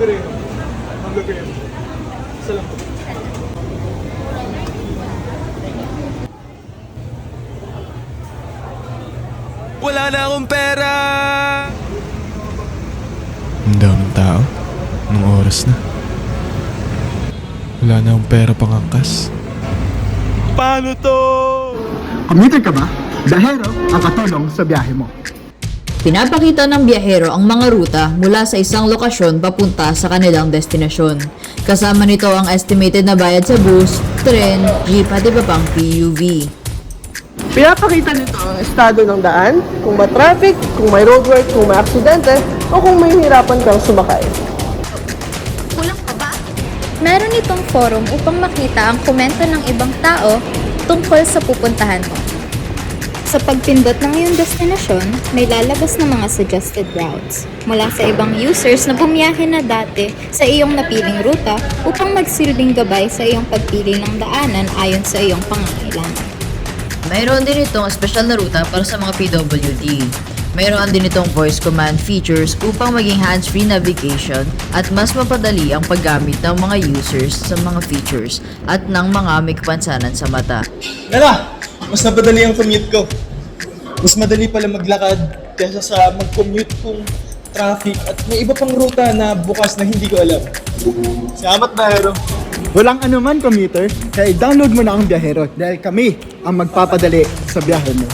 Berero. Ma'am Berero. Isa lang po. Wala na akong pera! Ang daming tao. Anong oras na? Wala na akong pera pangangkas. Paano to? Commuter ka ba? Biyahero ang katulong sa biyahe mo. Pinapakita ng biyahero ang mga ruta mula sa isang lokasyon papunta sa kanilang destinasyon. Kasama nito ang estimated na bayad sa bus, tren, jeep at iba pang PUV. Pinapakita nito ang estado ng daan, kung ba traffic, kung may roadwork, kung may aksidente, o kung may hirapan kang sumakay. Kulang ka ba? Meron itong forum upang makita ang komento ng ibang tao tungkol sa pupuntahan mo. Sa pagpindot ng iyong destinasyon, may lalabas na mga suggested routes mula sa ibang users na bumiyahe na dati sa iyong napiling ruta upang magsilbing gabay sa iyong pagpili ng daanan ayon sa iyong pangangailangan. Mayroon din itong espesyal na ruta para sa mga PWD. Mayroon din itong voice command features upang maging hands-free navigation at mas mapadali ang paggamit ng mga users sa mga features at ng mga may kapansanan sa mata. Nala! Mas napadali ang commute ko. Mas madali pala maglakad kaysa sa mag-commute kung traffic at may iba pang ruta na bukas na hindi ko alam. Salamat, Biyahero. Walang anuman commuter, kaya i-download mo na ang Biyahero dahil kami ang magpapadali sa biyahe mo.